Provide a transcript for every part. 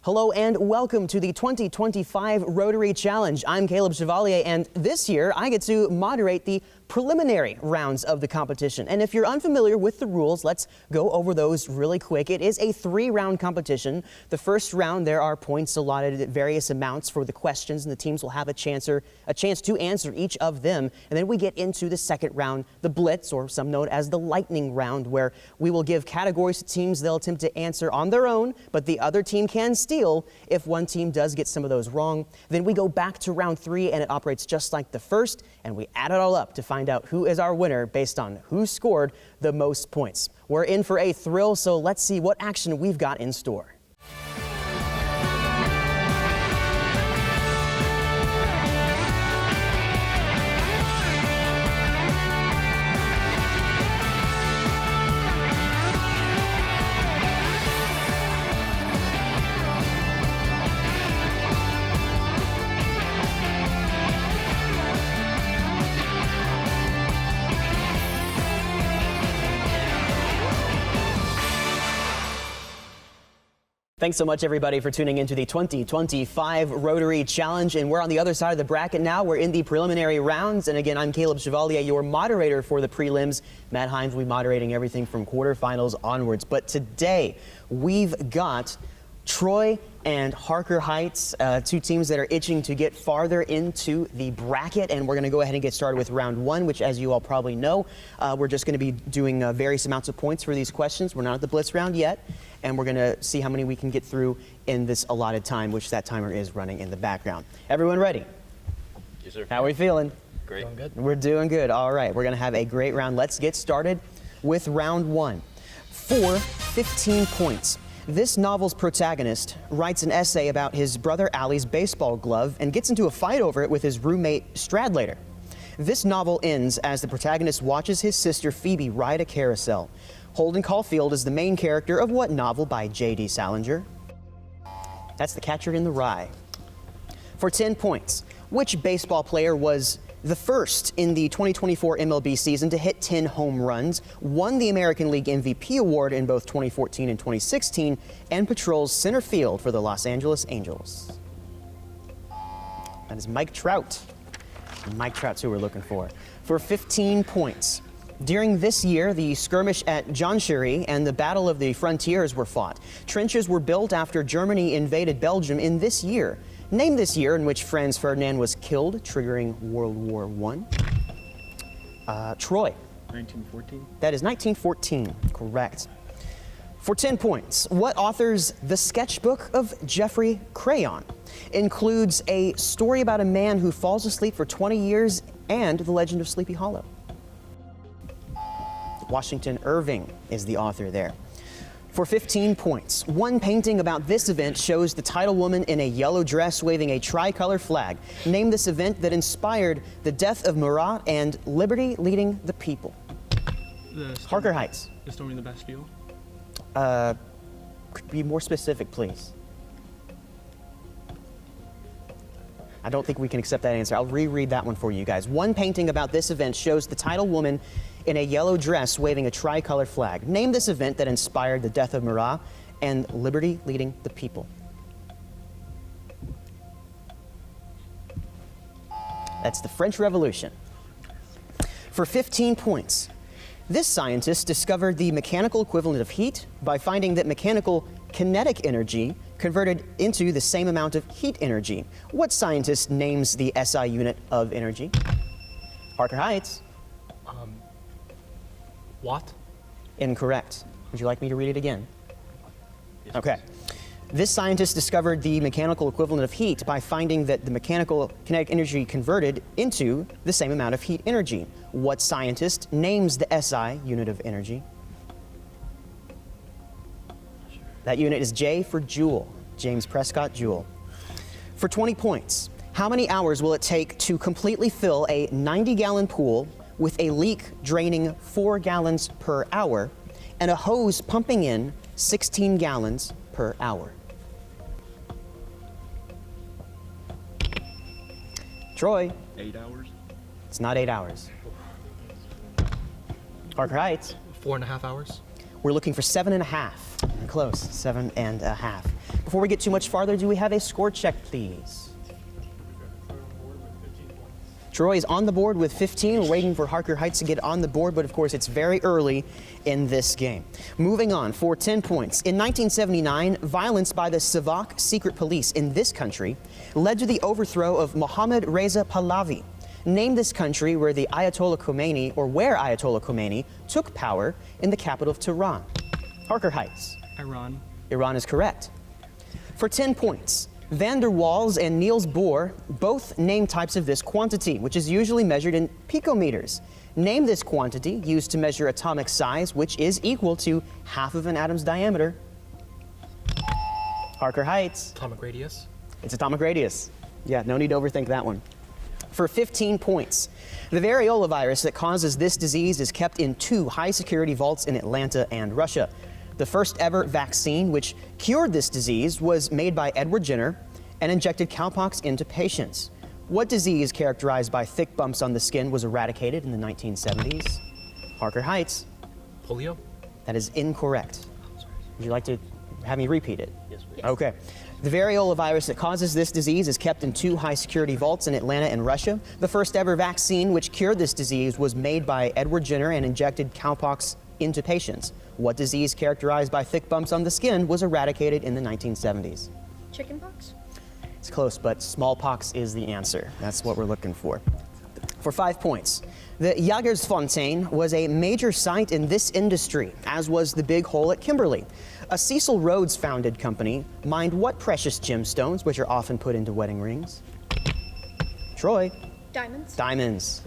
Hello and welcome to the 2025 Rotary Challenge. I'm Caleb Chevalier, and this year I get to moderate the preliminary rounds of the competition. And if you're unfamiliar with the rules, let's go over those really quick. It is a 3-round competition. The first round, there are points allotted at various amounts for the questions, and the teams will have a chance to answer each of them. And then we get into the second round, the Blitz, or some know it as the lightning round, where we will give categories to teams they'll attempt to answer on their own, but the other team can steal if one team does get some of those wrong. Then we go back to round 3, and it operates just like the first, and we add it all up to find out who is our winner based on who scored the most points. We're in for a thrill, so let's see what action we've got in store. Thanks so much, everybody, for tuning into the 2025 Rotary Challenge. And we're on the other side of the bracket now. We're in the preliminary rounds. And again, I'm Caleb Chevalier, your moderator for the prelims. Matt Hines will be moderating everything from quarterfinals onwards. But today, we've got Troy and Harker Heights, two teams that are itching to get farther into the bracket. And we're going to go ahead and get started with round 1, which, as you all probably know, we're just going to be doing various amounts of points for these questions. We're not at the Blitz round yet. And we're going to see how many we can get through in this allotted time, which that timer is running in the background. Everyone ready? Yes, sir. How are we feeling? Great. Doing good. We're doing good. All right. We're going to have a great round. Let's get started with round 1. For 15 points. This novel's protagonist writes an essay about his brother Allie's baseball glove and gets into a fight over it with his roommate Stradlater. This novel ends as the protagonist watches his sister Phoebe ride a carousel. Holden Caulfield is the main character of what novel by J.D. Salinger? That's The Catcher in the Rye. For 10 points, which baseball player was the first in the 2024 MLB season to hit 10 home runs, won the American League MVP award in both 2014 and 2016, and patrols center field for the Los Angeles Angels? That is Mike Trout. Mike Trout's who we're looking for. For 15 points. During this year, the skirmish at Jonchery and the Battle of the Frontiers were fought. Trenches were built after Germany invaded Belgium in this year. Name this year in which Franz Ferdinand was killed, triggering World War I. Troy. 1914? That is 1914, correct. For 10 points, what author's The Sketchbook of Geoffrey Crayon includes a story about a man who falls asleep for 20 years and the legend of Sleepy Hollow? Washington Irving is the author there. For 15 points, one painting about this event shows the title woman in a yellow dress waving a tricolor flag. Name this event that inspired the death of Murat and liberty leading the people. Harker Heights. The storming the Bastille? Could be more specific, please. I don't think we can accept that answer. I'll reread that one for you guys. One painting about this event shows the title woman in a yellow dress waving a tricolor flag. Name this event that inspired the death of Murat and liberty leading the people. That's the French Revolution. For 15 points, this scientist discovered the mechanical equivalent of heat by finding that mechanical kinetic energy converted into the same amount of heat energy. What scientist names the SI unit of energy? Harker Heights. Watt? Incorrect. Would you like me to read it again? Yes, okay. This scientist discovered the mechanical equivalent of heat by finding that the mechanical kinetic energy converted into the same amount of heat energy. What scientist names the SI unit of energy? That unit is J for Joule, James Prescott Joule. For 20 points, how many hours will it take to completely fill a 90-gallon pool with a leak draining 4 gallons per hour and a hose pumping in 16 gallons per hour? Troy. 8 hours? It's not 8 hours. Harker Heights. 4.5 hours. We're looking for 7.5. Close, 7.5. Before we get too much farther, do we have a score check, please? Troy is on the board with 15. We're waiting for Harker Heights to get on the board, but of course it's very early in this game. Moving on for 10 points. In 1979, violence by the Savak secret police in this country led to the overthrow of Mohammad Reza Pahlavi. Name this country where the Ayatollah Khomeini, or where Ayatollah Khomeini took power in the capital of Tehran. Harker Heights. Iran. Iran is correct. For 10 points. Van der Waals and Niels Bohr both name types of this quantity, which is usually measured in picometers. Name this quantity used to measure atomic size, which is equal to half of an atom's diameter. Harker Heights. Atomic radius. It's atomic radius. Yeah, no need to overthink that one. For 15 points, the variola virus that causes this disease is kept in 2 high-security vaults in Atlanta and Russia. The first ever vaccine which cured this disease was made by Edward Jenner and injected cowpox into patients. What disease characterized by thick bumps on the skin was eradicated in the 1970s? Harker Heights. Polio. That is incorrect. Would you like to have me repeat it? Yes, please. Okay. The variola virus that causes this disease is kept in 2 high-security vaults in Atlanta and Russia. The first ever vaccine which cured this disease was made by Edward Jenner and injected cowpox into patients. What disease characterized by thick bumps on the skin was eradicated in the 1970s? Chickenpox? It's close, but smallpox is the answer. That's what we're looking for. For 5 points, the Jagersfontein was a major site in this industry, as was the Big Hole at Kimberley. A Cecil Rhodes-founded company mined what precious gemstones, which are often put into wedding rings? Troy. Diamonds? Diamonds.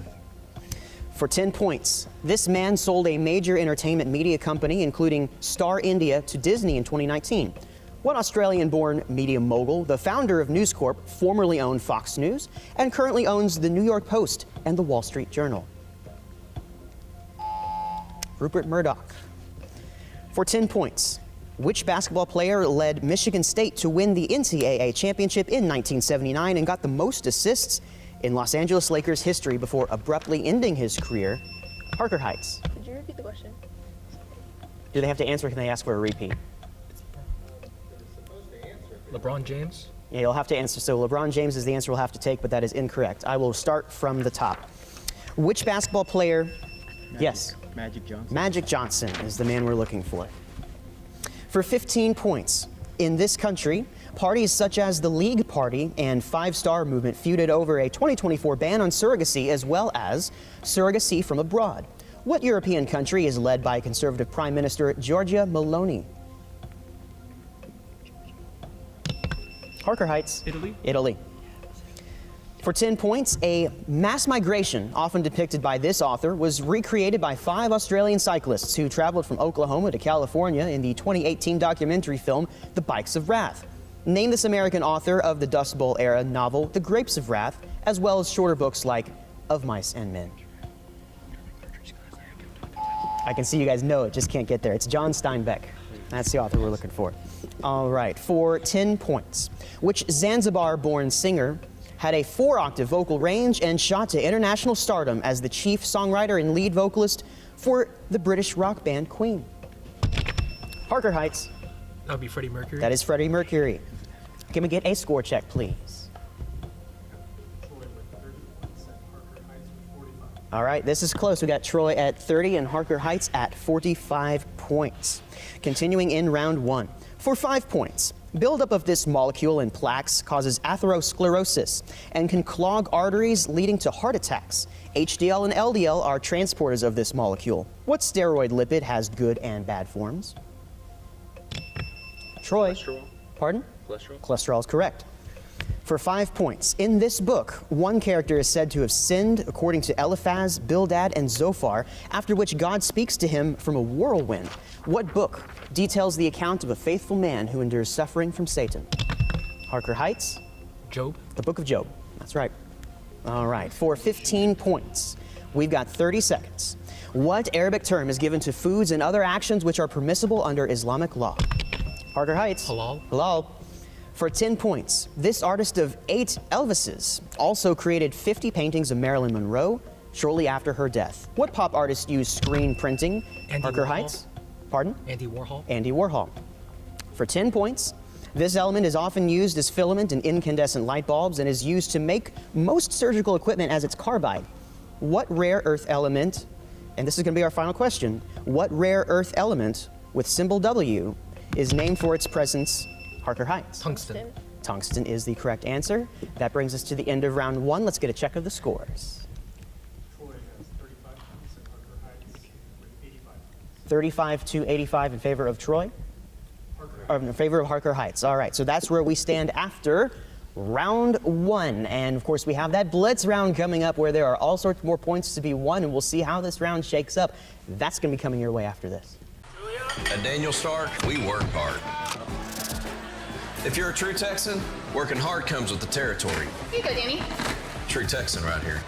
For 10 points, this man sold a major entertainment media company, including Star India, to Disney in 2019. What Australian-born media mogul, the founder of News Corp, formerly owned Fox News and currently owns the New York Post and the Wall Street Journal? Rupert Murdoch. For 10 points, which basketball player led Michigan State to win the NCAA championship in 1979 and got the most assists in Los Angeles Lakers history before abruptly ending his career? Harker Heights. Could you repeat the question? Do they have to answer or can they ask for a repeat? LeBron James. Yeah, you'll have to answer. So LeBron James is the answer we'll have to take, but that is incorrect. I will start from the top. Which basketball player? Yes. Magic Johnson. Magic Johnson is the man we're looking for. For 15 points, in this country, parties such as the League Party and Five Star Movement feuded over a 2024 ban on surrogacy as well as surrogacy from abroad. What European country is led by conservative Prime Minister Giorgia Meloni? Harker Heights. Italy. Italy. For 10 points, a mass migration, often depicted by this author, was recreated by 5 Australian cyclists who traveled from Oklahoma to California in the 2018 documentary film, The Bikes of Wrath. Name this American author of the Dust Bowl era novel, The Grapes of Wrath, as well as shorter books like Of Mice and Men. I can see you guys know it, just can't get there. It's John Steinbeck. That's the author we're looking for. All right, for 10 points. Which Zanzibar-born singer had a 4-octave vocal range and shot to international stardom as the chief songwriter and lead vocalist for the British rock band Queen? Harker Heights. That would be Freddie Mercury. That is Freddie Mercury. Can we get a score check, please? All right, this is close. We got Troy at 30 and Harker Heights at 45 points. Continuing in round 1. For 5 points, buildup of this molecule in plaques causes atherosclerosis and can clog arteries leading to heart attacks. HDL and LDL are transporters of this molecule. What steroid lipid has good and bad forms? Troy. Cholesterol. Pardon? Cholesterol. Cholesterol is correct. For 5 points, in this book, one character is said to have sinned according to Eliphaz, Bildad, and Zophar, after which God speaks to him from a whirlwind. What book details the account of a faithful man who endures suffering from Satan? Harker Heights. Job. The Book of Job. That's right. All right. For 15 points, we've got 30 seconds. What Arabic term is given to foods and other actions which are permissible under Islamic law? Harker Heights. Halal. Halal. For 10 points, this artist of 8 Elvises also created 50 paintings of Marilyn Monroe shortly after her death. What pop artist used screen printing? Andy Harker Warhol. Heights. Pardon? Andy Warhol. Andy Warhol. For 10 points, This element is often used as filament in incandescent light bulbs and is used to make most surgical equipment as its carbide. What rare earth element, and this is going to be our final question, what rare earth element with symbol W is named for its presence, Harker Heights? Tungsten. Tungsten is the correct answer. That brings us to the end of round 1. Let's get a check of the scores. Troy has 35 points and Harker Heights with 85 points. 35 to 85 in favor of Troy? Or in favor of Harker Heights. All right, so that's where we stand after round 1. And of course, we have that blitz round coming up where there are all sorts more points to be won, and we'll see how this round shakes up. That's going to be coming your way after this. At Daniel Stark, we work hard. If you're a true Texan, working hard comes with the territory. Here you go, Danny. True Texan right here.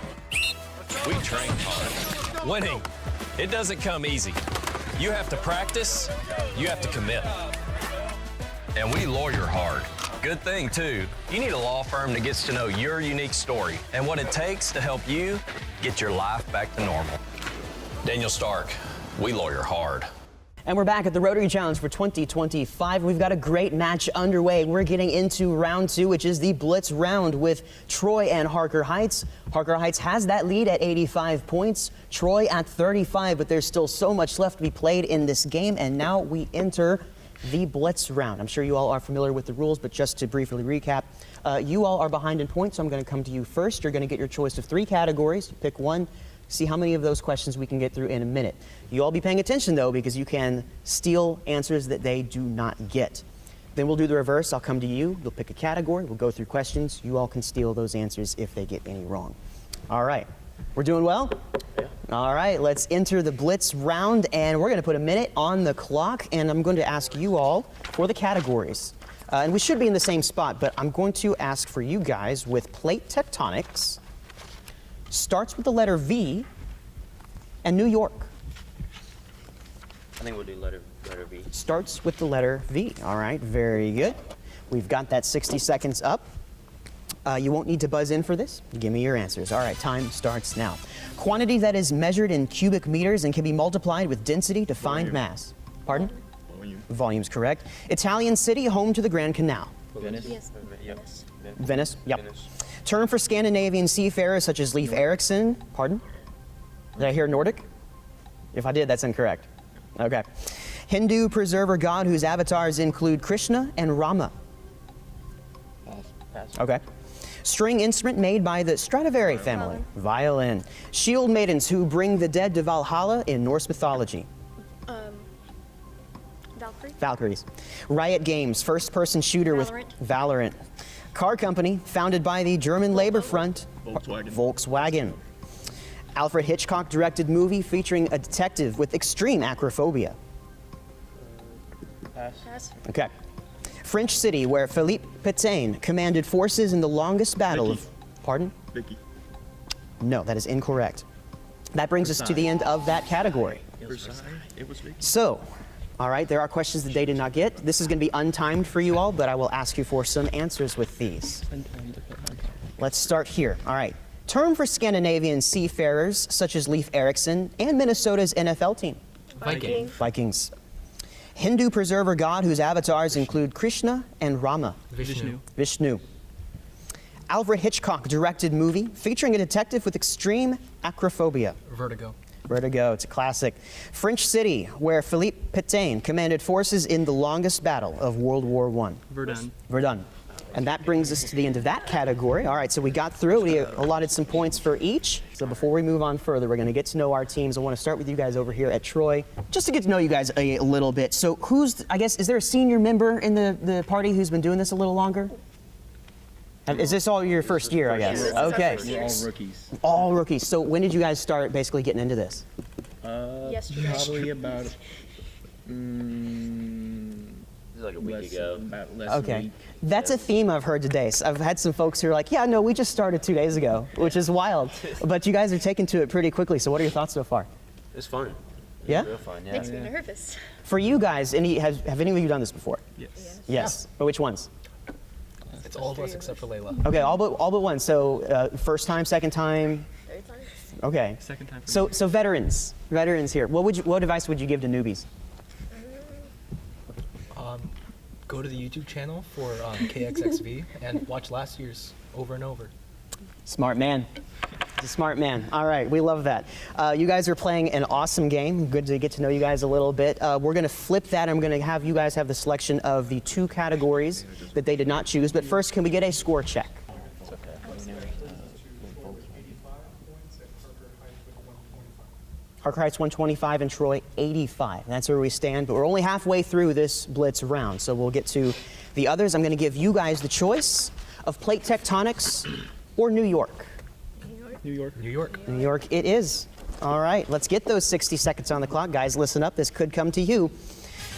We train hard. Winning, it doesn't come easy. You have to practice, you have to commit. And we lawyer hard. Good thing, too. You need a law firm that gets to know your unique story and what it takes to help you get your life back to normal. Daniel Stark, we lawyer hard. And we're back at the Rotary Challenge for 2025. We've got a great match underway. We're getting into round 2, which is the blitz round with Troy and Harker Heights. Harker Heights has that lead at 85 points, Troy at 35, but there's still so much left to be played in this game. And now we enter the blitz round. I'm sure you all are familiar with the rules, but just to briefly recap, you all are behind in points, so I'm going to come to you first. You're going to get your choice of 3 categories. You pick one. See how many of those questions we can get through in a minute. You all be paying attention, though, because you can steal answers that they do not get. Then we'll do the reverse. I'll come to you. You'll pick a category. We'll go through questions. You all can steal those answers if they get any wrong. All right. We're doing well? Yeah. All right. Let's enter the blitz round, and we're going to put a minute on the clock, and I'm going to ask you all for the categories. And we should be in the same spot, but I'm going to ask for you guys with plate tectonics, starts with the letter V, and New York. I think we'll do letter V. Starts with the letter V. All right, very good. We've got that 60 seconds up. You won't need to buzz in for this. Give me your answers. All right, time starts now. Quantity that is measured in cubic meters and can be multiplied with density to find mass. Pardon? Volume. Volume's correct. Italian city home to the Grand Canal. Venice. Yes. Yep. Venice, yep. Venice. Term for Scandinavian seafarers such as Leif Erikson. Pardon? Did I hear Nordic? If I did, that's incorrect. Okay. Hindu preserver god whose avatars include Krishna and Rama. Pass. Okay. String instrument made by the Stradivari family. Violin. Shield maidens who bring the dead to Valhalla in Norse mythology. Valkyrie. Valkyries. Riot Games, first-person shooter with Valorant. Car company founded by the German Labor Front. Volkswagen. Alfred Hitchcock directed movie featuring a detective with extreme acrophobia. Pass. Okay. French city where Philippe Pétain commanded forces in the longest battle of... Pardon? Vicky. No, that is incorrect. That brings us to the end of that category. Versailles. It was Vicky. So, all right, there are questions that they did not get. This is going to be untimed for you all, but I will ask you for some answers with these. Let's start here. All right. Term for Scandinavian seafarers such as Leif Erikson and Minnesota's NFL team. Viking. Vikings. Hindu preserver god whose avatars include Krishna and Rama. Vishnu. Alfred Hitchcock directed movie featuring a detective with extreme acrophobia. Vertigo. Vertigo, it's a classic. French city where Philippe Pétain commanded forces in the longest battle of World War I. Verdun. And that brings us to the end of that category. All right, so we got through. We allotted some points for each. So before we move on further, we're going to get to know our teams. I want to start with you guys over here at Troy, just to get to know you guys a little bit. So I guess, is there a senior member in the party who's been doing this a little longer? Is this all your first year, I guess? Yes, this is our Okay. first year. All rookies. All rookies. So when did you guys start basically getting into this? Yesterday. Probably about Like a week ago. About less Okay. than a week. That's a theme I've heard today. So I've had some folks who are like, yeah, no, we just started 2 days ago, which is wild. But you guys are taking to it pretty quickly. So what are your thoughts so far? It's fun. Yeah? Real fun, yeah. Makes me nervous. For you guys, have any of you done this before? Yes. Yes. But which ones? It's all of us except for Layla. Okay, all but one. So first time, second time. Third time. Okay. Second time. So veterans here. What advice would you give to newbies? Go to the YouTube channel for KXXV and watch last year's over and over. Smart man. He's a smart man. All right, we love that. You guys are playing an awesome game. Good to get to know you guys a little bit. We're going to flip that. I'm going to have you guys have the selection of the 2 categories that they did not choose. But first, can we get a score check? Harker Heights 125 and Troy 85. That's where we stand, but we're only halfway through this blitz round, so we'll get to the others. I'm going to give you guys the choice of plate tectonics or New York. New York. New York. New York it is. All right, let's get those 60 seconds on the clock. Guys, listen up. This could come to you.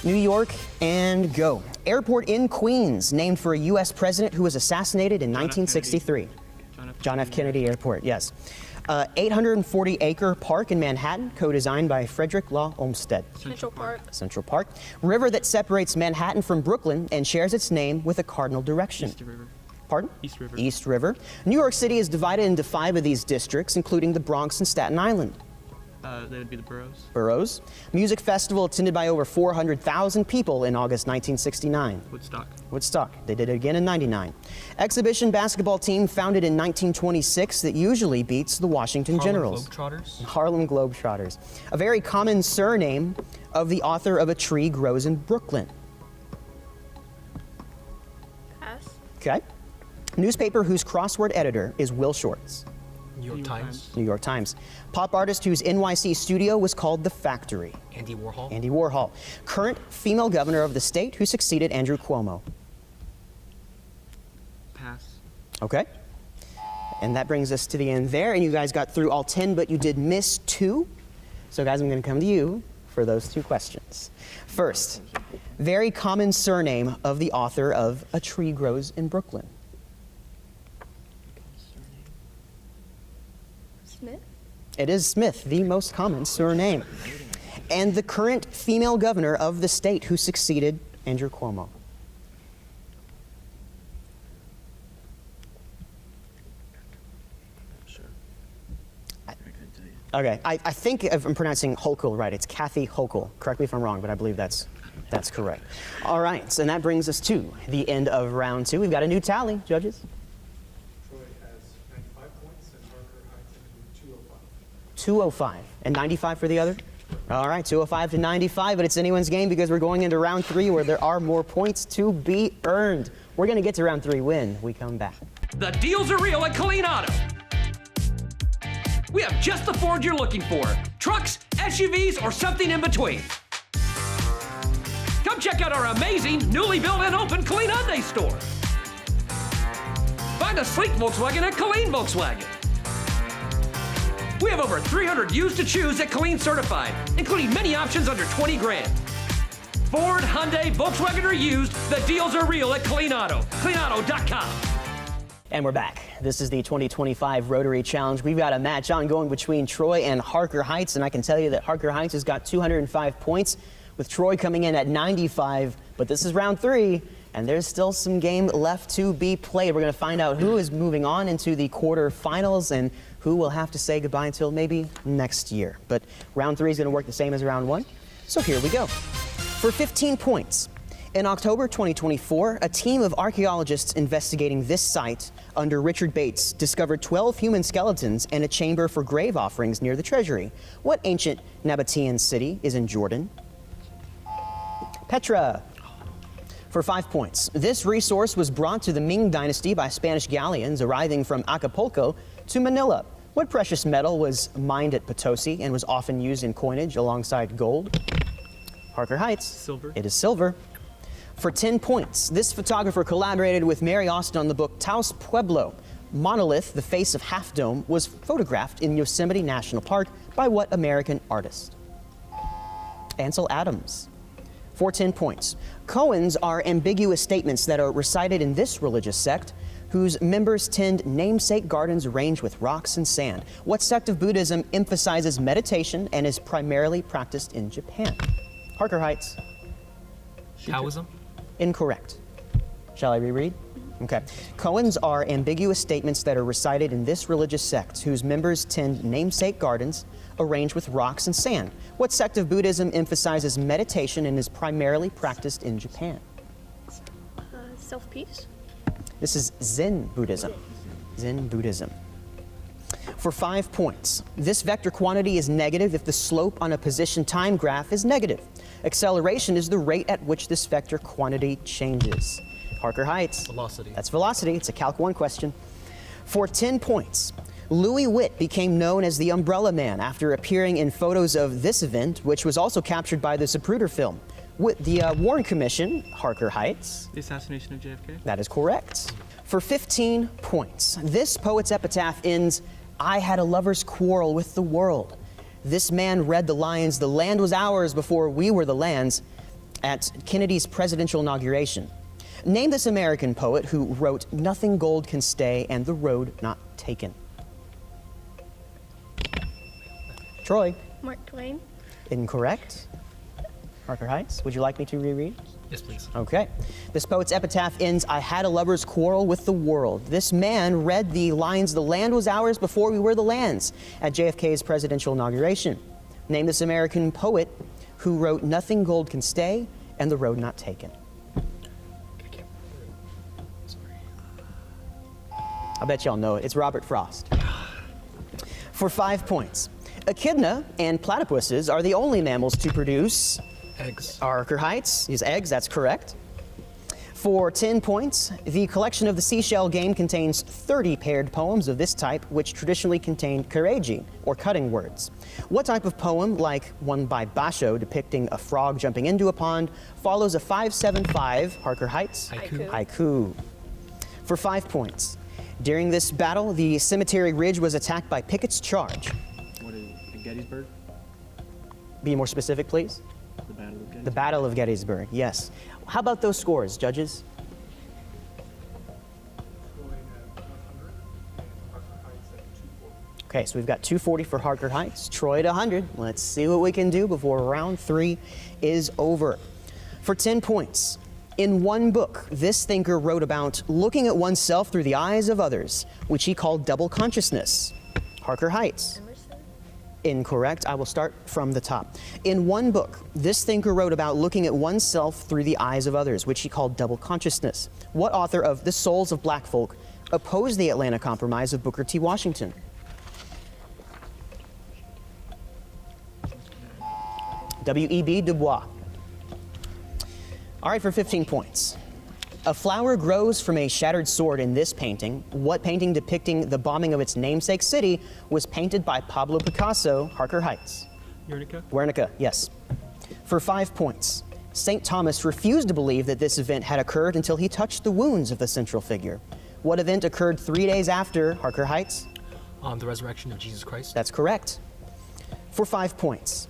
New York and go. Airport in Queens, named for a U.S. president who was assassinated in 1963. John F. Kennedy Airport, yes. 840-acre park in Manhattan, co-designed by Frederick Law Olmsted. Central Park. Central Park. River that separates Manhattan from Brooklyn and shares its name with a cardinal direction. East River. Pardon? East River. East River. New York City is divided into 5 of these districts, including the Bronx and Staten Island. They would be the boroughs. Boroughs. Music festival attended by over 400,000 people in August 1969. Woodstock. Woodstock. They did it again in 99. Exhibition basketball team founded in 1926 that usually beats the Washington Generals. Globetrotters. Harlem Globetrotters. A very common surname of the author of A Tree Grows in Brooklyn. Pass. Okay. Newspaper whose crossword editor is Will Shorts. New York Times. New York Times. Pop artist whose NYC studio was called The Factory. Andy Warhol. Andy Warhol. Current female governor of the state who succeeded Andrew Cuomo. Pass. Okay. And that brings us to the end there. And you guys got through all 10, but you did miss 2. So guys, I'm going to come to you for those 2 questions. First, very common surname of the author of A Tree Grows in Brooklyn. Smith. It is Smith, the most common surname. And the current female governor of the state who succeeded Andrew Cuomo. Sure. I couldn't tell you. Okay, I think if I'm pronouncing Hochul right. It's Kathy Hochul. Correct me if I'm wrong, but I believe that's correct. All right, so that brings us to the end of round 2. We've got a new tally, judges. Troy has 95 points and Harker Heights has 205. 205 and 95 for the other? All right, 205 to 95, but it's anyone's game because we're going into round 3 where there are more points to be earned. We're going to get to round 3 when we come back. The deals are real at Colleen Auto. We have just the Ford you're looking for. Trucks, SUVs, or something in between. Come check out our amazing, newly built and open Colleen Hyundai store. Find a sleek Volkswagen at Colleen Volkswagen. We have over 300 used to choose at Colleen Certified, including many options under 20 grand. Ford, Hyundai, Volkswagen, or used, the deals are real at Colleen Auto. ColeenAuto.com. And we're back. This is the 2025 Rotary Challenge. We've got a match ongoing between Troy and Harker Heights, and I can tell you that Harker Heights has got 205 points, with Troy coming in at 95, but this is round 3, and there's still some game left to be played. We're going to find out who is moving on into the quarterfinals and who will have to say goodbye until maybe next year. But round 3 is going to work the same as round 1, so here we go. For 15 points, in October 2024, a team of archaeologists investigating this site under Richard Bates discovered 12 human skeletons and a chamber for grave offerings near the treasury. What ancient Nabatean city is in Jordan? Petra. For 5 points, this resource was brought to the Ming Dynasty by Spanish galleons arriving from Acapulco to Manila. What precious metal was mined at Potosi and was often used in coinage alongside gold? Harker Heights. Silver. It is silver. For 10 points, this photographer collaborated with Mary Austin on the book Taos Pueblo. Monolith, the face of Half Dome, was photographed in Yosemite National Park by what American artist? Ansel Adams. For 10 points, koans are ambiguous statements that are recited in this religious sect, whose members tend namesake gardens arranged with rocks and sand. What sect of Buddhism emphasizes meditation and is primarily practiced in Japan? Harker Heights. Taoism? Incorrect. Shall I reread? Okay. Koans are ambiguous statements that are recited in this religious sect, whose members tend namesake gardens arranged with rocks and sand. What sect of Buddhism emphasizes meditation and is primarily practiced in Japan? Self-peace. This is Zen Buddhism. Zen Buddhism. For 5 points, this vector quantity is negative if the slope on a position time graph is negative. Acceleration is the rate at which this vector quantity changes. Harker Heights. Velocity. That's velocity. It's a Calc 1 question. For 10 points, Louis Witt became known as the Umbrella Man after appearing in photos of this event, which was also captured by the Zapruder film. With the Warren Commission, Harker Heights. The assassination of JFK. That is correct. For 15 points, this poet's epitaph ends, "I had a lover's quarrel with the world. This man read the lines, 'The land was ours before we were the land's,' at Kennedy's presidential inauguration. Name this American poet who wrote 'Nothing gold can stay' and 'The road not taken.'" Troy. Mark Twain. Incorrect. Harker Heights, would you like me to reread? Yes, please. Okay. This poet's epitaph ends, "I had a lover's quarrel with the world. This man read the lines, 'The land was ours before we were the land's,' at JFK's presidential inauguration. Name this American poet who wrote 'Nothing gold can stay' and 'The road not taken.'" I bet y'all know it. It's Robert Frost. For 5 points. Echidna and platypuses are the only mammals to produce Eggs. Harker Heights is eggs, that's correct. For 10 points, the collection of the Seashell game contains 30 paired poems of this type, which traditionally contain kareji, or cutting words. What type of poem, like one by Basho depicting a frog jumping into a pond, follows a 5-7-5, Harker Heights? Haiku. Haiku. For 5 points. During this battle, the Cemetery Ridge was attacked by Pickett's charge. What is it? Gettysburg? Be more specific, please. The Battle of Gettysburg. The Battle of Gettysburg, yes. How about those scores, judges? Troy at 100 and Harker Heights at 240. Okay, so we've got 240 for Harker Heights, Troy at 100. Let's see what we can do before round 3 is over. For 10 points, in one book, this thinker wrote about looking at oneself through the eyes of others, which he called double consciousness. Harker Heights. Incorrect. I will start from the top. In one book, this thinker wrote about looking at oneself through the eyes of others, which he called double consciousness. What author of The Souls of Black Folk opposed the Atlanta Compromise of Booker T. Washington? W.E.B. Du Bois. All right, for 15 points. A flower grows from a shattered sword in this painting. What painting depicting the bombing of its namesake city was painted by Pablo Picasso, Harker Heights? Guernica? Guernica, yes. For 5 points. St. Thomas refused to believe that this event had occurred until he touched the wounds of the central figure. What event occurred 3 days after Harker Heights? The resurrection of Jesus Christ. That's correct. For 5 points.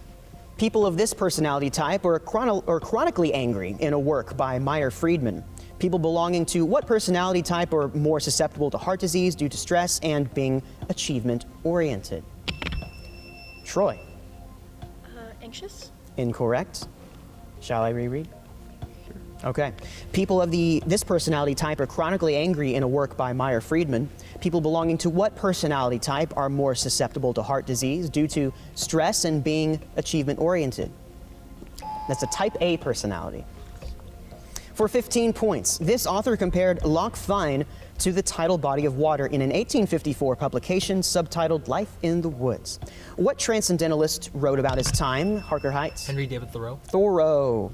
People of this personality type are chronically angry in a work by Meyer Friedman. People belonging to what personality type are more susceptible to heart disease due to stress and being achievement-oriented? Troy. Anxious. Incorrect. Shall I reread? Sure. Okay. People of this personality type are chronically angry in a work by Meyer Friedman. People belonging to what personality type are more susceptible to heart disease due to stress and being achievement-oriented? That's a type A personality. For 15 points, this author compared Loch Fyne to the tidal body of water in an 1854 publication subtitled Life in the Woods. What transcendentalist wrote about his time, Harker Heights? Henry David Thoreau. Thoreau.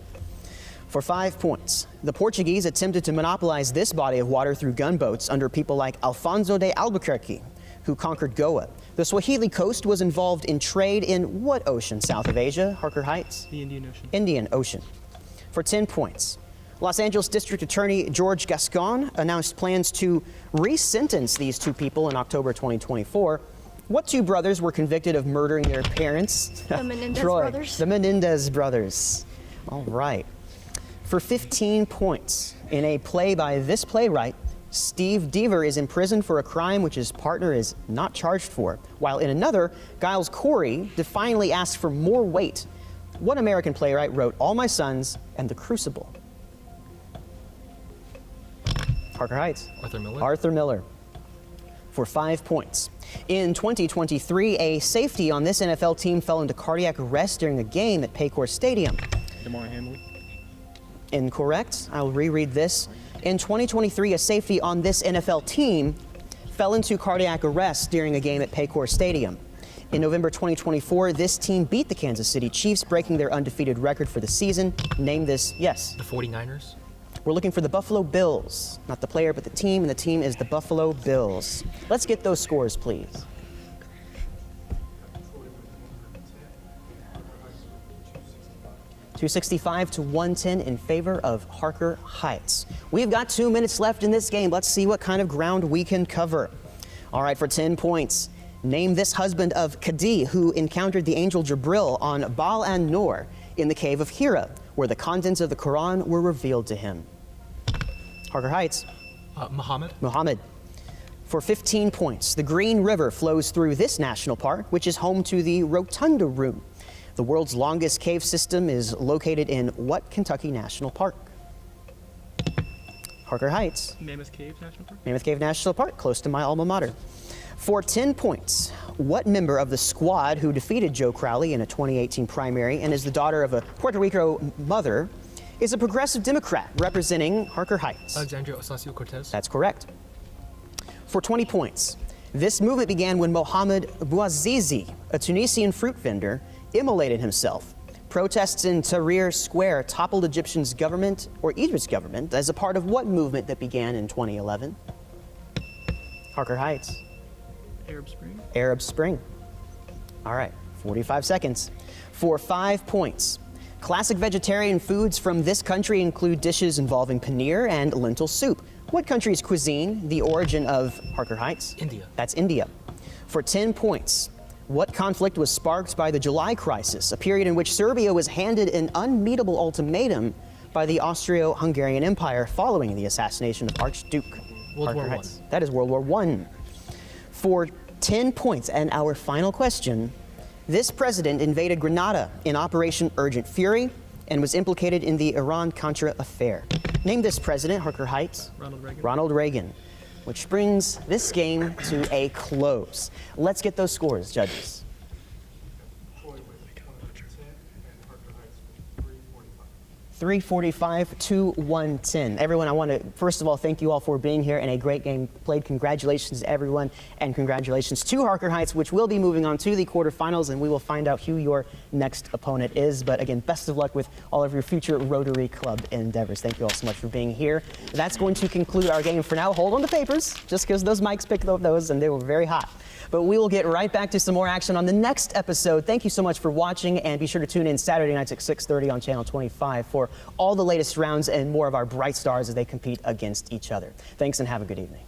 For 5 points, the Portuguese attempted to monopolize this body of water through gunboats under people like Alfonso de Albuquerque, who conquered Goa. The Swahili coast was involved in trade in what ocean south of Asia, Harker Heights? The Indian Ocean. Indian Ocean. For 10 points, Los Angeles District Attorney George Gascon announced plans to re-sentence these 2 people in October 2024. What 2 brothers were convicted of murdering their parents? The Menendez Troy, brothers. The Menendez brothers. All right. For 15 points, in a play by this playwright, Steve Deaver is imprisoned for a crime which his partner is not charged for, while in another, Giles Corey defiantly asks for more weight. What American playwright wrote All My Sons and The Crucible? Harker Heights. Arthur Miller. Arthur Miller. For 5 points. In 2023, a safety on this NFL team fell into cardiac arrest during a game at Paycor Stadium. DeMar Hamlin. Incorrect. I'll reread this. In 2023, a safety on this NFL team fell into cardiac arrest during a game at Paycor Stadium. In November 2024, this team beat the Kansas City Chiefs, breaking their undefeated record for the season. Name this, yes. The 49ers? We're looking for the Buffalo Bills. Not the player, but the team, and the team is the Buffalo Bills. Let's get those scores, please. 265 to 110 in favor of Harker Heights. We've got 2 minutes left in this game. Let's see what kind of ground we can cover. All right, for 10 points, name this husband of Khadi who encountered the angel Jibril on Baal and Nur in the cave of Hira, where the contents of the Quran were revealed to him. Harker Heights. Muhammad. For 15 points, the Green River flows through this national park, which is home to the Rotunda Room. The world's longest cave system is located in what Kentucky National Park? Harker Heights. Mammoth Cave National Park? Mammoth Cave National Park, close to my alma mater. For 10 points, what member of the squad who defeated Joe Crowley in a 2018 primary and is the daughter of a Puerto Rico mother is a progressive Democrat representing Harker Heights? Alexandria Ocasio-Cortez. That's correct. For 20 points, this movement began when Mohamed Bouazizi, a Tunisian fruit vendor, immolated himself. Protests in Tahrir Square toppled Egypt's government as a part of what movement that began in 2011? Harker Heights. Arab Spring? Arab Spring. All right, 45 seconds. For 5 points, classic vegetarian foods from this country include dishes involving paneer and lentil soup. What country's cuisine the origin of Harker Heights? India. That's India. For 10 points, what conflict was sparked by the July Crisis, a period in which Serbia was handed an unmeetable ultimatum by the Austro-Hungarian Empire following the assassination of Archduke World Harker War I. Heights? That is World War I. For 10 points, and our final question, this president invaded Grenada in Operation Urgent Fury and was implicated in the Iran-Contra affair. Name this president, Harker Heights. Ronald Reagan. Ronald Reagan, which brings this game to a close. Let's get those scores, judges. Troy with 110 and Harker Heights with 345. 345 to 110. Everyone, I want to first of all thank you all for being here and a great game played. Congratulations to everyone, and congratulations to Harker Heights, which will be moving on to the quarterfinals, and we will find out who your next opponent is. But again, best of luck with all of your future Rotary Club endeavors. Thank you all so much for being here. That's going to conclude our game for now. Hold on to papers, just because those mics picked up those and they were very hot. But we will get right back to some more action on the next episode. Thank you so much for watching, and be sure to tune in Saturday nights at 6:30 on Channel 25 for all the latest rounds and more of our bright stars as they compete against each other. Thanks and have a good evening.